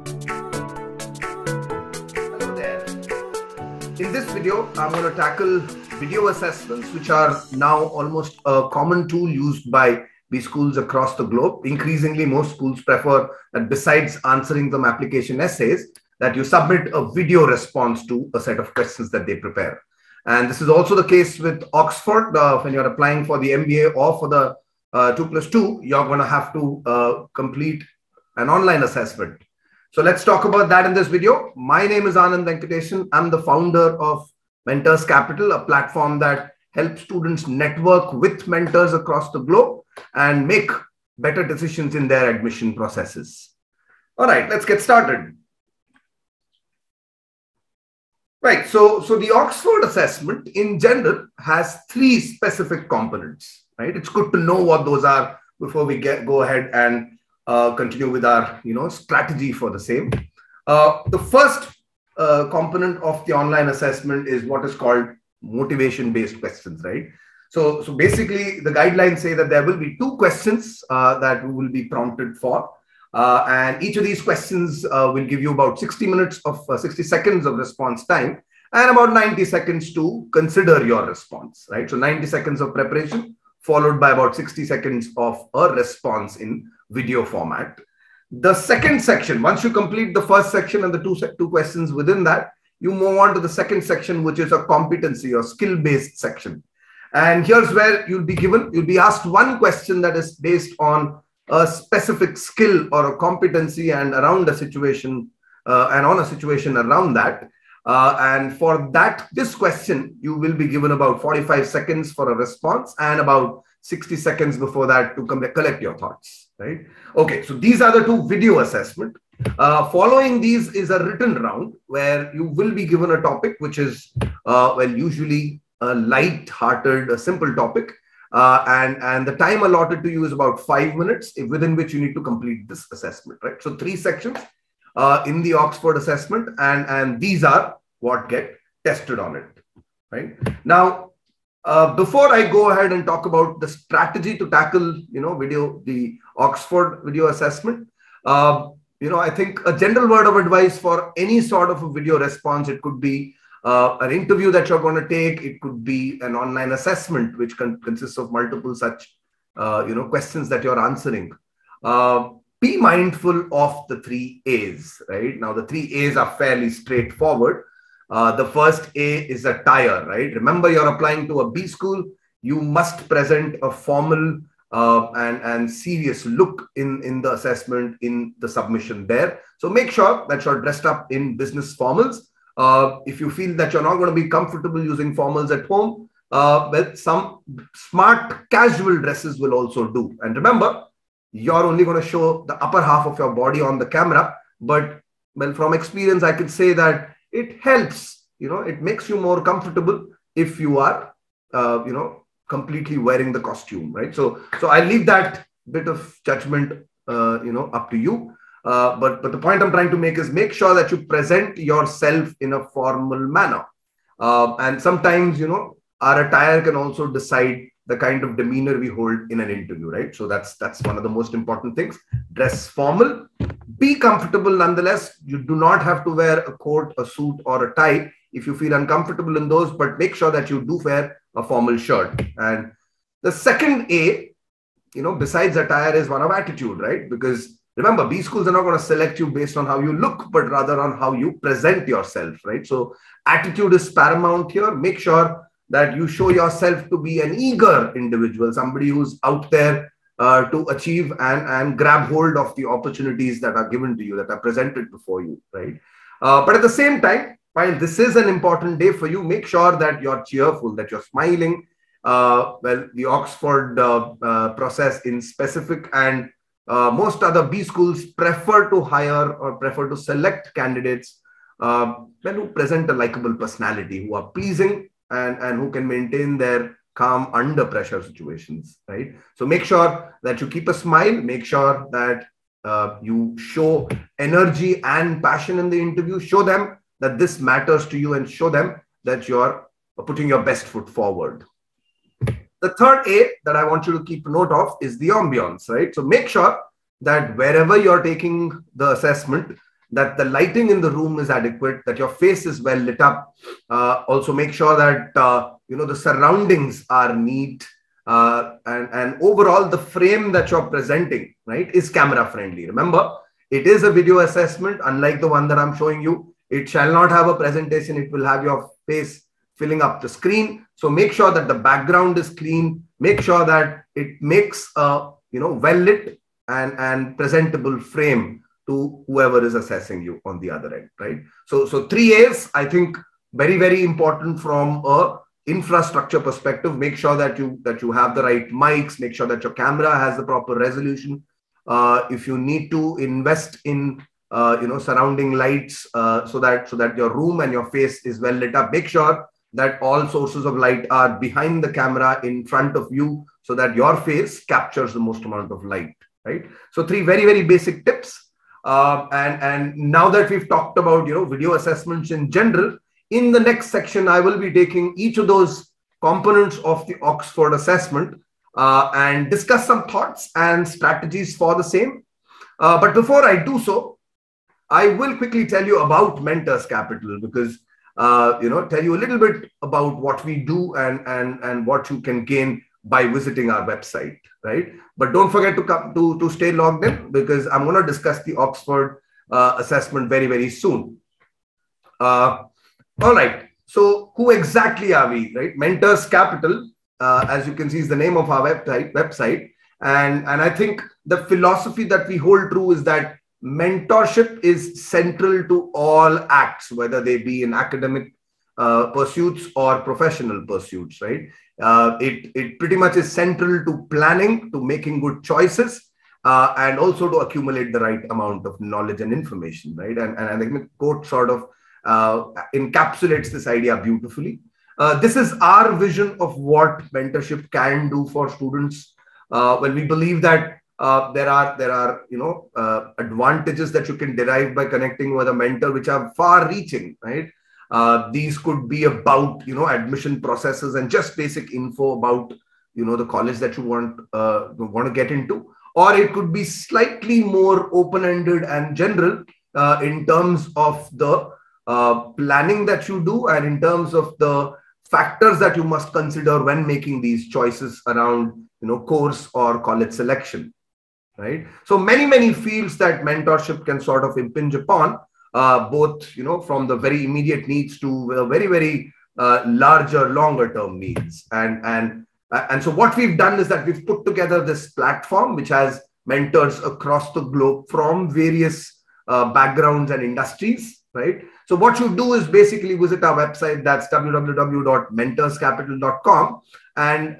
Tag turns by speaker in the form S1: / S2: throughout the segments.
S1: Hello there. In this video, I'm going to tackle video assessments, which are now almost a common tool used by B schools across the globe. Increasingly, most schools prefer that besides answering some application essays, that you submit a video response to a set of questions that they prepare. And this is also the case with Oxford. When you're applying for the MBA or for the 2+2, you're going to have to complete an online assessment. So let's talk about that in this video. My name is Anand Venkatesan. I'm the founder of Mentors Capital, a platform that helps students network with mentors across the globe and make better decisions in their admission processes. All right, let's get started. Right, so the Oxford assessment in general has three specific components, right? It's good to know what those are before we go ahead and continue with our strategy for the same. The first component of the online assessment is what is called motivation-based questions, right? So basically, the guidelines say that there will be two questions that we will be prompted for. And each of these questions will give you about 60 seconds of response time and about 90 seconds to consider your response, right? So 90 seconds of preparation followed by about 60 seconds of a response in video format. The second section, once you complete the first section and the two questions within that, you move on to the second section, which is a competency or skill-based section. And here's where you'll be asked one question that is based on a specific skill or a competency and around a situation and on a situation around that. And for this question, you will be given about 45 seconds for a response and about 60 seconds before that to collect your thoughts, right? Okay, so these are the two video assessment. Following these is a written round where you will be given a topic, which is, usually a light-hearted, a simple topic. And the time allotted to you is about 5 minutes, within which you need to complete this assessment, right? So 3 sections in the Oxford assessment, and these are what get tested on it, right? Now, before I go ahead and talk about the strategy to tackle, the Oxford video assessment, I think a general word of advice for any sort of a video response, it could be an interview that you're going to take. It could be an online assessment, which consists of multiple such, questions that you're answering. Be mindful of the 3 A's, right? Now, the 3 A's are fairly straightforward. The first A is attire, right? Remember, you're applying to a B school. You must present a formal and serious look in the assessment, in the submission there. So make sure that you're dressed up in business formals. If you feel that you're not going to be comfortable using formals at home, well, some smart casual dresses will also do. And remember, you're only going to show the upper half of your body on the camera. But well, from experience, I could say that it helps, it makes you more comfortable if you are, completely wearing the costume, right? So I leave that bit of judgment, up to you. But the point I'm trying to make is make sure that you present yourself in a formal manner. And sometimes, our attire can also decide the kind of demeanor we hold in an interview, right? So that's one of the most important things. Dress formal, be comfortable nonetheless. You do not have to wear a coat, a suit, or a tie if you feel uncomfortable in those, but make sure that you do wear a formal shirt. And the second A, besides attire, is one of attitude, right? Because remember, B schools are not going to select you based on how you look, but rather on how you present yourself, right? So attitude is paramount here. Make sure that you show yourself to be an eager individual, somebody who's out there to achieve and grab hold of the opportunities that are given to you, that are presented before you, right? But at the same time, while this is an important day for you, make sure that you're cheerful, that you're smiling. Well, the Oxford process in specific and most other B schools prefer to hire or prefer to select candidates who present a likable personality, who are pleasing and who can maintain their calm under pressure situations, right? So make sure that you keep a smile, make sure that you show energy and passion in the interview, show them that this matters to you and show them that you're putting your best foot forward. The third A that I want you to keep note of is the ambience, right? So make sure that wherever you're taking the assessment, that the lighting in the room is adequate, that your face is well lit up. Also make sure that, the surroundings are neat. And overall, the frame that you're presenting, right, is camera friendly. Remember, it is a video assessment, unlike the one that I'm showing you. It shall not have a presentation. It will have your face filling up the screen. So make sure that the background is clean. Make sure that it makes a well lit and presentable frame to whoever is assessing you on the other end, right? So 3 A's, I think, very, very important from a infrastructure perspective. Make sure that you have the right mics. Make sure that your camera has the proper resolution. If you need to invest in surrounding lights, so that your room and your face is well lit up, make sure that all sources of light are behind the camera in front of you, so that your face captures the most amount of light, right? So 3 very, very basic tips. And now that we've talked about video assessments in general, in the next section, I will be taking each of those components of the Oxford assessment and discuss some thoughts and strategies for the same. But before I do so, I will quickly tell you about Mentors Capital, because tell you a little bit about what we do and what you can gain by visiting our website, right? But don't forget to come to stay logged in, because I'm going to discuss the Oxford assessment very, very soon. All right. So who exactly are we, right? Mentors Capital, as you can see, is the name of our website. And I think the philosophy that we hold true is that mentorship is central to all acts, whether they be in academic pursuits or professional pursuits, right? It pretty much is central to planning, to making good choices, and also to accumulate the right amount of knowledge and information, right? And I think the quote sort of encapsulates this idea beautifully. This is our vision of what mentorship can do for students. When we believe that there are advantages that you can derive by connecting with a mentor, which are far-reaching, right? These could be about admission processes and just basic info about the college that you want to get into, or it could be slightly more open-ended and general in terms of the planning that you do, and in terms of the factors that you must consider when making these choices around course or college selection, right? So many fields that mentorship can sort of impinge upon, both from the very immediate needs to very, very larger, longer term needs. And so what we've done is that we've put together this platform which has mentors across the globe from various backgrounds and industries, right? So what you do is basically visit our website, that's www.mentorscapital.com. And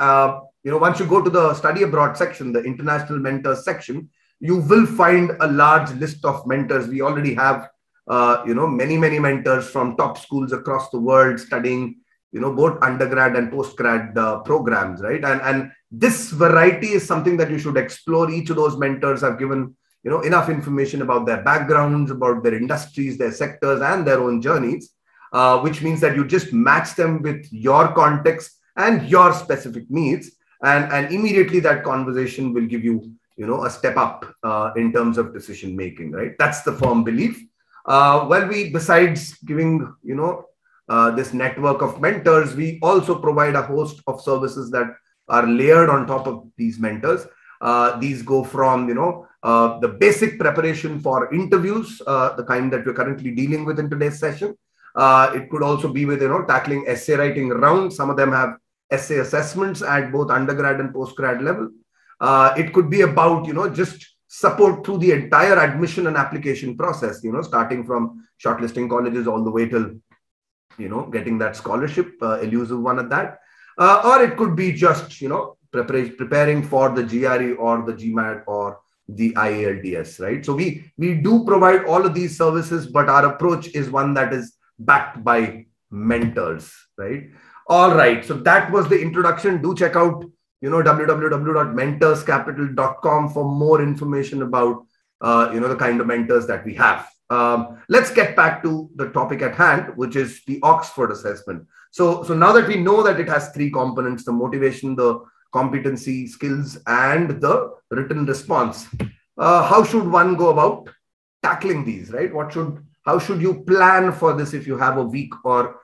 S1: once you go to the study abroad section, the international mentors section, you will find a large list of mentors. We already have many mentors from top schools across the world studying both undergrad and postgrad programs, right? And this variety is something that you should explore. Each of those mentors have given enough information about their backgrounds, about their industries, their sectors, and their own journeys, which means that you just match them with your context and your specific needs, and immediately that conversation will give you a step up in terms of decision making, right? That's the firm belief. Well, besides giving this network of mentors, we also provide a host of services that are layered on top of these mentors. These go from the basic preparation for interviews, the kind that we're currently dealing with in today's session. It could also be with tackling essay writing rounds. Some of them have essay assessments at both undergrad and postgrad level. It could be about just support through the entire admission and application process, starting from shortlisting colleges all the way till getting that scholarship, elusive one at that. Or it could be just preparing for the GRE or the GMAT or the IELTS, right? So we do provide all of these services, but our approach is one that is backed by mentors, right? All right. So that was the introduction. Do check out www.mentorscapital.com for more information about the kind of mentors that we have. Let's get back to the topic at hand, which is the Oxford assessment. So now that we know that it has 3 components: the motivation, the competency, skills, and the written response, how should one go about tackling these, right? How should you plan for this if you have a week or,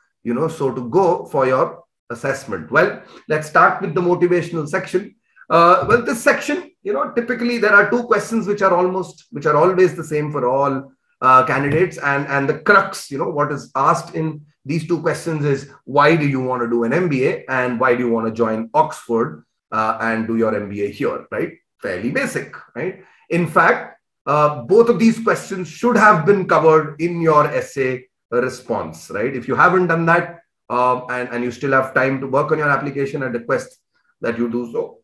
S1: so to go for your assessment? Well, let's start with the motivational section. Well, this section, typically there are two questions which are always the same for all candidates, and the crux, what is asked in these two questions is, why do you want to do an MBA and why do you want to join Oxford and do your MBA here, right? Fairly basic, right? In fact, both of these questions should have been covered in your essay response, right? If you haven't done that and you still have time to work on your application, I request that you do so.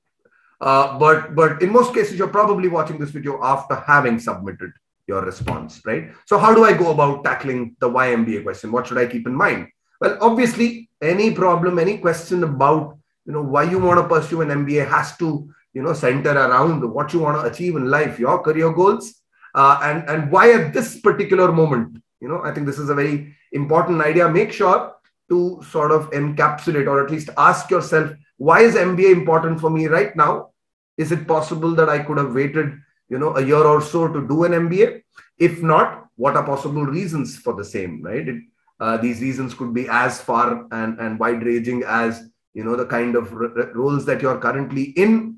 S1: But in most cases, you're probably watching this video after having submitted your response, right? So how do I go about tackling the why MBA question? What should I keep in mind? Well, obviously, any problem, any question about why you want to pursue an MBA has to center around what you want to achieve in life, your career goals, and why at this particular moment. I think this is a very important idea. Make sure to sort of encapsulate, or at least ask yourself, why is MBA important for me right now? Is it possible that I could have waited a year or so to do an MBA? If not, what are possible reasons for the same, right? These reasons could be as far and wide-ranging as the kind of roles that you're currently in.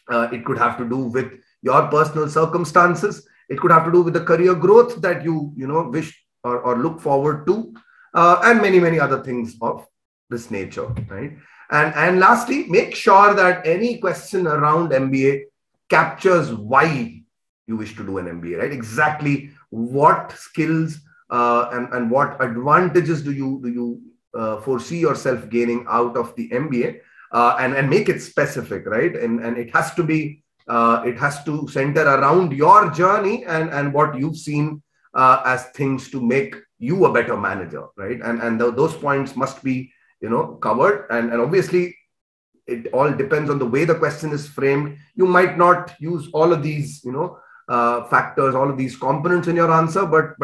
S1: It could have to do with your personal circumstances. It could have to do with the career growth that you wish or look forward to, and many other things of this nature, right? And lastly, make sure that any question around MBA captures why you wish to do an MBA, right? Exactly what skills and what advantages do you foresee yourself gaining out of the MBA, and make it specific, right? And it has to be, it has to center around your journey and what you've seen as things to make you a better manager, right? And those points must be, covered. And obviously, it all depends on the way the question is framed. You might not use all of these, factors, all of these components in your answer, but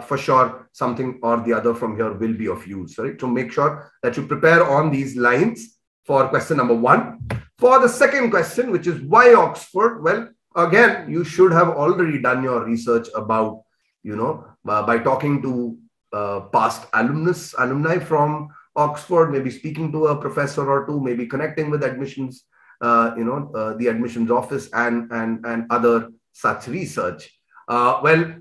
S1: for sure, something or the other from here will be of use, right? So make sure that you prepare on these lines for question number 1. For the second question, which is why Oxford? Well, again, you should have already done your research about, by talking to past alumni from Oxford, maybe speaking to a professor or two, maybe connecting with admissions, the admissions office and other such research. Well,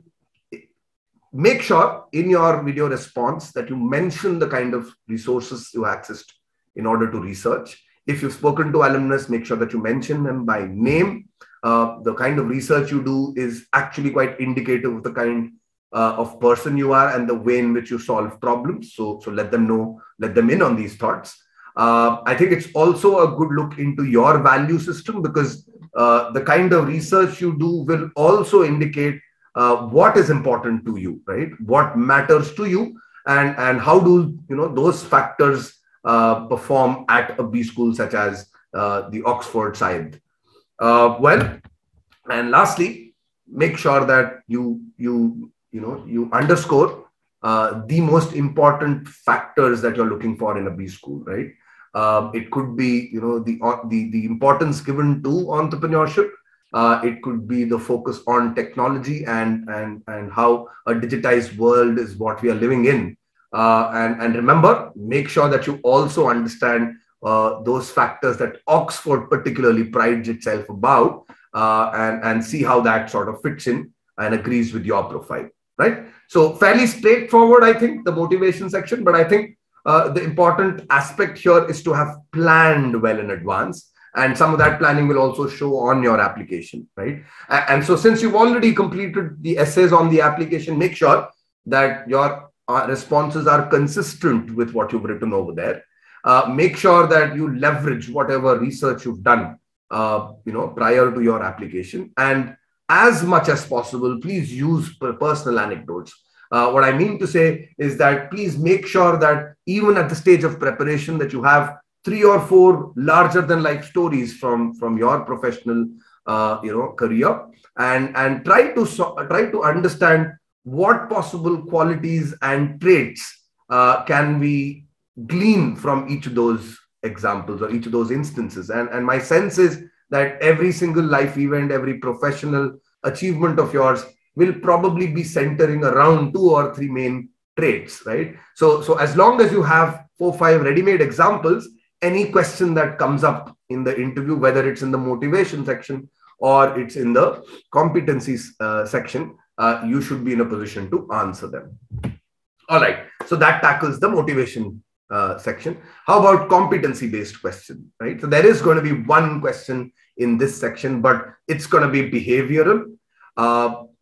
S1: make sure in your video response that you mention the kind of resources you accessed in order to research. If you've spoken to alumnus, make sure that you mention them by name. The kind of research you do is actually quite indicative of the kind of person you are and the way in which you solve problems. So let them know, let them in on these thoughts. I think it's also a good look into your value system, because the kind of research you do will also indicate what is important to you, right? What matters to you, and how do those factors perform at a B school such as the Oxford side. Well, and lastly, make sure that you underscore the most important factors that you're looking for in a B school, right? It could be the importance given to entrepreneurship. It could be the focus on technology and how a digitized world is what we are living in. And remember, make sure that you also understand those factors that Oxford particularly prides itself about, and see how that sort of fits in and agrees with your profile, right? So fairly straightforward, I think, the motivation section, but I think the important aspect here is to have planned well in advance. And some of that planning will also show on your application, right? And so since you've already completed the essays on the application, make sure that your responses are consistent with what you've written over there. Make sure that you leverage whatever research you've done, prior to your application. And as much as possible, please use personal anecdotes. What I mean to say is that please make sure that even at the stage of preparation that you have 3 or 4 larger than life stories from your professional career, and try to understand what possible qualities and traits can we glean from each of those examples or each of those instances. And my sense is that every single life event, every professional achievement of yours will probably be centering around 2 or 3 main traits, right? So as long as you have 4 or 5 ready-made examples, any question that comes up in the interview, whether it's in the motivation section or it's in the competencies section, you should be in a position to answer them. All right. So that tackles the motivation section. How about competency-based question, right? So there is going to be one question in this section, but it's going to be behavioral.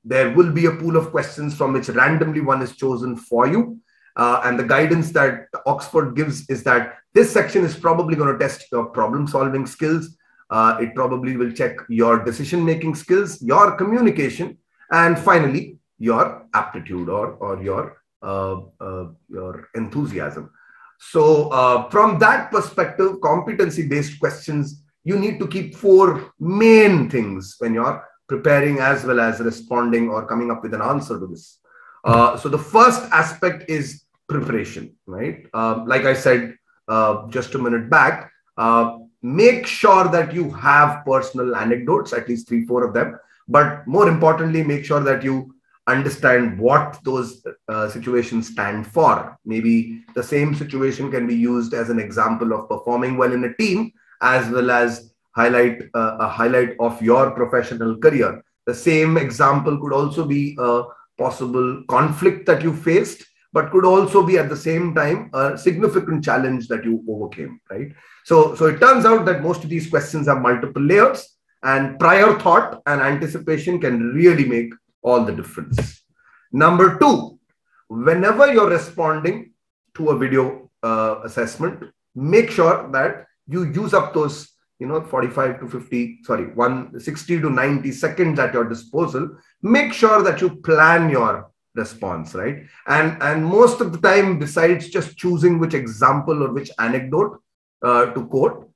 S1: There will be a pool of questions from which randomly one is chosen for you. And the guidance that Oxford gives is that this section is probably going to test your problem-solving skills. It probably will check your decision-making skills, your communication, and finally, your aptitude or your enthusiasm. So from that perspective, competency-based questions, you need to keep 4 main things when you're preparing as well as responding or coming up with an answer to this. So the first aspect is preparation, right? Like I said just a minute back, make sure that you have personal anecdotes, at least 3 or 4 of them. But more importantly, make sure that you understand what those situations stand for. Maybe the same situation can be used as an example of performing well in a team, as well as a highlight of your professional career. The same example could also be a possible conflict that you faced, but could also be at the same time a significant challenge that you overcame, right? So it turns out that most of these questions have multiple layers, and prior thought and anticipation can really make all the difference. Number 2, whenever you're responding to a video assessment, make sure that you use up those 45 to 50, 60 to 90 seconds at your disposal. Make sure that you plan your response, right? And most of the time, besides just choosing which example or which anecdote to quote,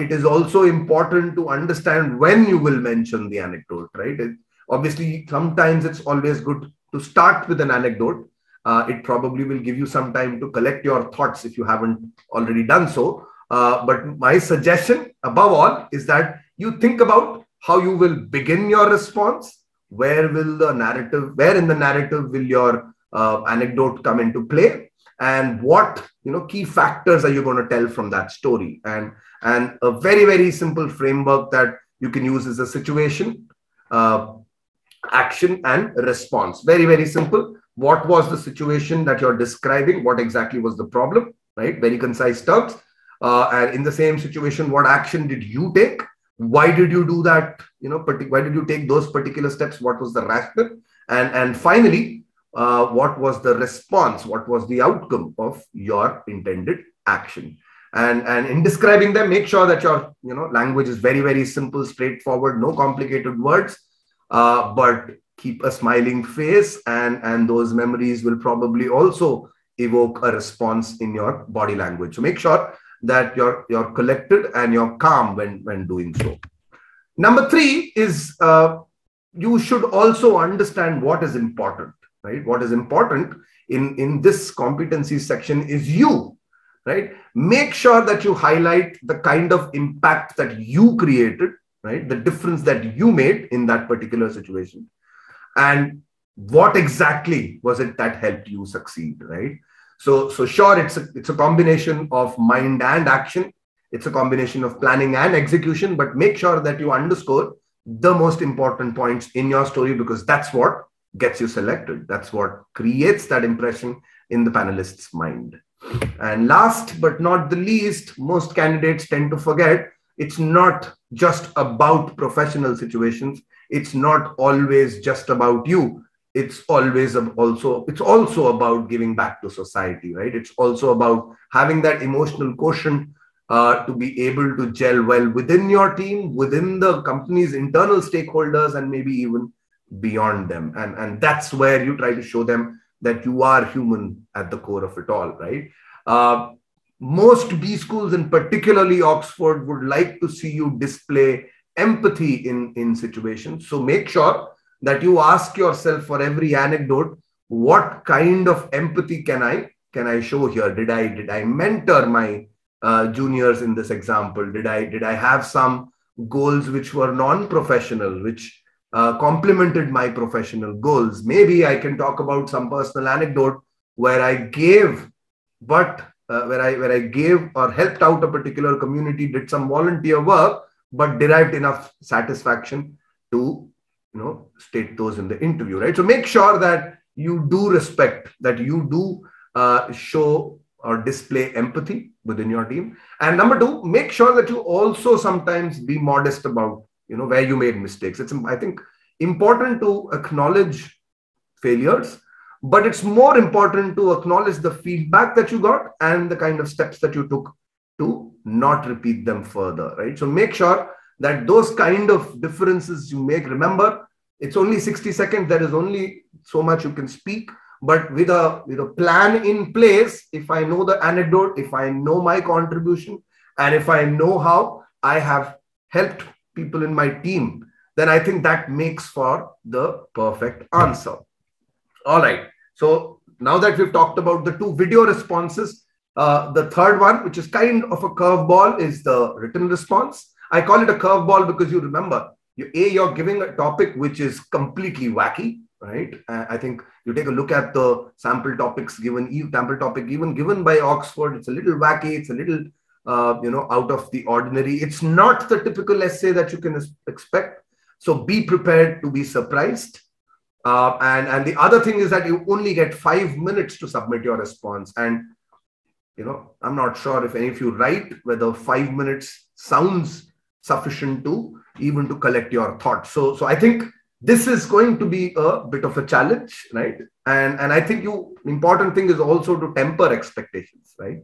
S1: it is also important to understand when you will mention the anecdote, right? Obviously, sometimes it's always good to start with an anecdote. It probably will give you some time to collect your thoughts if you haven't already done so. But my suggestion above all is that you think about how you will begin your response. Where in the narrative will your anecdote come into play, and what key factors are you going to tell from that story? And a very, very simple framework that you can use is a situation, action, and response. Very, very simple. What was the situation that you're describing? What exactly was the problem? Right? Very concise terms. And in the same situation, what action did you take? Why did you do that? Why did you take those particular steps? What was the rationale? And finally, what was the response? What was the outcome of your intended action? And in describing them, make sure that your language is very, very simple, straightforward, no complicated words, but keep a smiling face, and those memories will probably also evoke a response in your body language. So make sure that you're collected and you're calm when doing so. Number 3 is you should also understand what is important, right? What is important in this competency section is you, right? Make sure that you highlight the kind of impact that you created, right? The difference that you made in that particular situation. And what exactly was it that helped you succeed, right? So sure, it's a combination of mind and action. It's a combination of planning and execution, but make sure that you underscore the most important points in your story, because that's what gets you selected. That's what creates that impression in the panelist's mind. And last but not the least, most candidates tend to forget, it's not just about professional situations. It's not always just about you. It's also about giving back to society, right? It's also about having that emotional quotient to be able to gel well within your team, within the company's internal stakeholders, and maybe even beyond them. And that's where you try to show them that you are human at the core of it all, right? Most B schools, and particularly Oxford, would like to see you display empathy in situations. So make sure that you ask yourself for every anecdote, what kind of empathy can I show here? Did I mentor my juniors in this example? Did I have some goals which were non-professional, which complemented my professional goals. Maybe I can talk about some personal anecdote where I gave, where I gave or helped out a particular community, did some volunteer work, but derived enough satisfaction to, state those in the interview, right? So make sure that you do respect, that you do show or display empathy within your team. And number two, make sure that you also sometimes be modest about, where you made mistakes. It's, I think, important to acknowledge failures, but it's more important to acknowledge the feedback that you got and the kind of steps that you took to not repeat them further, right? So make sure that those kind of differences you make. Remember, it's only 60 seconds. There is only so much you can speak. But with a plan in place, if I know the anecdote, if I know my contribution, and if I know how I have helped people in my team, then I think that makes for the perfect answer. All right. So now that we've talked about the two video responses, the third one, which is kind of a curveball, is the written response. I call it a curveball because you remember, you're giving a topic which is completely wacky, right? I think you take a look at the sample topic even given by Oxford. It's a little wacky. It's a little, out of the ordinary. It's not the typical essay that you can expect. So be prepared to be surprised. And the other thing is that you only get 5 minutes to submit your response. And, I'm not sure if any of you write, whether 5 minutes sounds sufficient to even to collect your thoughts. So I think this is going to be a bit of a challenge, right? And I think important thing is also to temper expectations, right?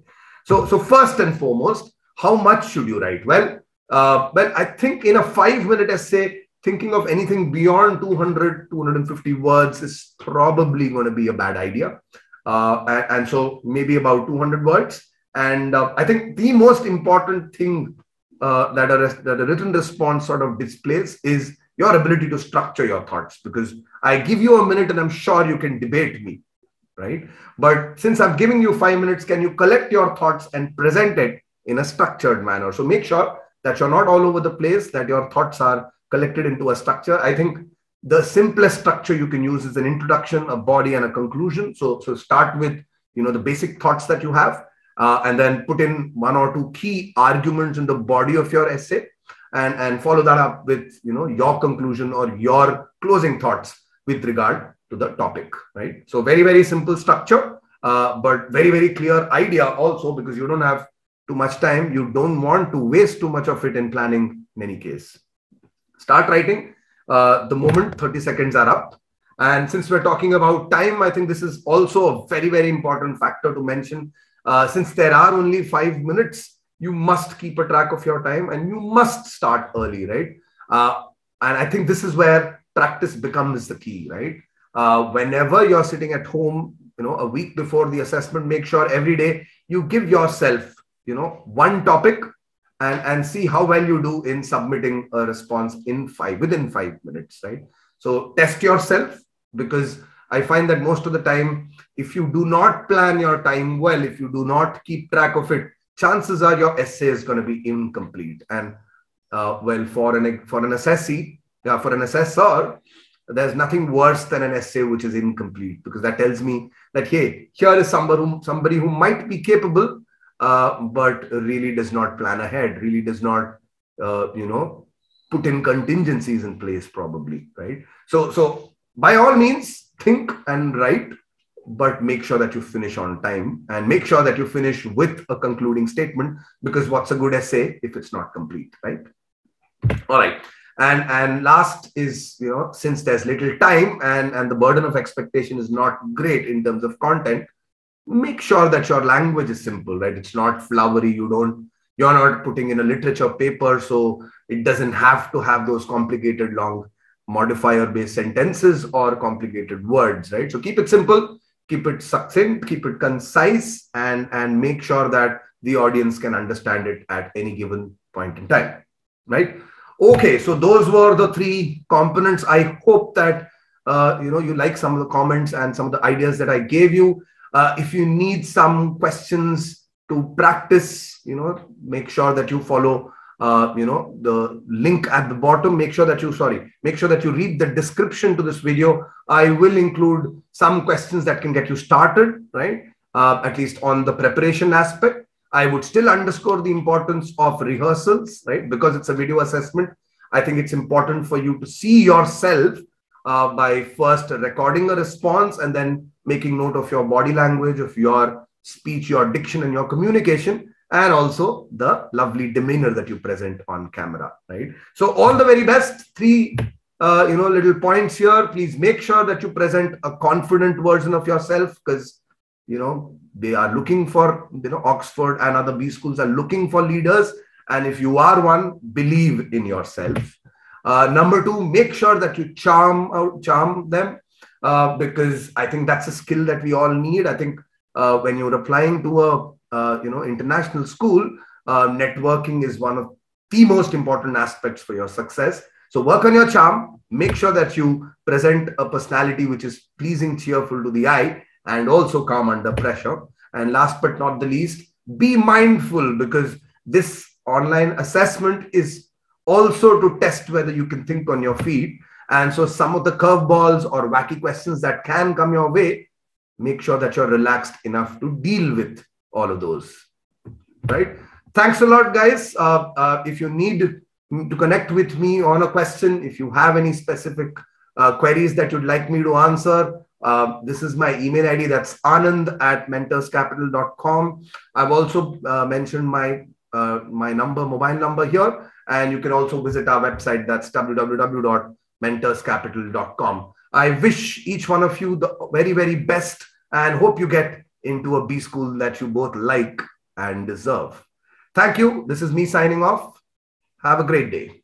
S1: So first and foremost, how much should you write? Well, I think in a 5-minute essay, thinking of anything beyond 200, 250 words is probably going to be a bad idea. And so maybe about 200 words. And I think the most important thing that a written response sort of displays is your ability to structure your thoughts, because I give you a minute and I'm sure you can debate me, right? But since I'm giving you 5 minutes, can you collect your thoughts and present it in a structured manner? So make sure that you're not all over the place, that your thoughts are collected into a structure. I think the simplest structure you can use is an introduction, a body, and a conclusion. So start with, the basic thoughts that you have, and then put in 1 or 2 key arguments in the body of your essay, and follow that up with, your conclusion or your closing thoughts with regard to the topic, right? So very, very simple structure, but very, very clear idea also, because you don't have too much time. You don't want to waste too much of it in planning in any case. Start writing the moment 30 seconds are up. And since we're talking about time, I think this is also a very, very important factor to mention. Since there are only 5 minutes, you must keep a track of your time and you must start early, right? And I think this is where practice becomes the key, right? Whenever you're sitting at home, a week before the assessment, make sure every day you give yourself, one topic and see how well you do in submitting a response within 5 minutes, right? So test yourself, because I find that most of the time, if you do not plan your time well, if you do not keep track of it, chances are your essay is going to be incomplete. And well, for an assessor, there's nothing worse than an essay which is incomplete, because that tells me that, hey, here is somebody who might be capable, but really does not plan ahead, really does not, put in contingencies in place, probably, right? So by all means, think and write, but make sure that you finish on time, and make sure that you finish with a concluding statement, because what's a good essay if it's not complete, right? All right. And last is, since there's little time and the burden of expectation is not great in terms of content, make sure that your language is simple, right? It's not flowery. You're not putting in a literature paper, so it doesn't have to have those complicated long modifier-based sentences or complicated words, right? So keep it simple, keep it succinct, keep it concise, and make sure that the audience can understand it at any given point in time, right? Okay, so those were the 3 components. I hope that you like some of the comments and some of the ideas that I gave you. If you need some questions to practice, make sure that you follow the link at the bottom. Make sure that you read the description to this video. I will include some questions that can get you started, right? At least on the preparation aspect. I would still underscore the importance of rehearsals, right? Because it's a video assessment. I think it's important for you to see yourself by first recording a response and then making note of your body language, of your speech, your diction, and your communication, and also the lovely demeanor that you present on camera, right? So all the very best. Three little points here. Please make sure that you present a confident version of yourself, because they are looking for, Oxford and other B schools are looking for leaders. And if you are one, believe in yourself. Number two, make sure that you charm them, because I think that's a skill that we all need. I think when you're applying to a international school, networking is one of the most important aspects for your success. So work on your charm. Make sure that you present a personality which is pleasing, cheerful to the eye, and also calm under pressure. And last but not the least, be mindful, because this online assessment is also to test whether you can think on your feet. And so some of the curveballs or wacky questions that can come your way, make sure that you're relaxed enough to deal with all of those, right? Thanks a lot, guys. If you need to connect with me on a question, if you have any specific queries that you'd like me to answer, this is my email ID. That's anand@mentorscapital.com. I've also mentioned my mobile number here, and you can also visit our website. That's www.mentorscapital.com. I wish each one of you the very, very best, and hope you get into a B school that you both like and deserve. Thank you. This is me signing off. Have a great day.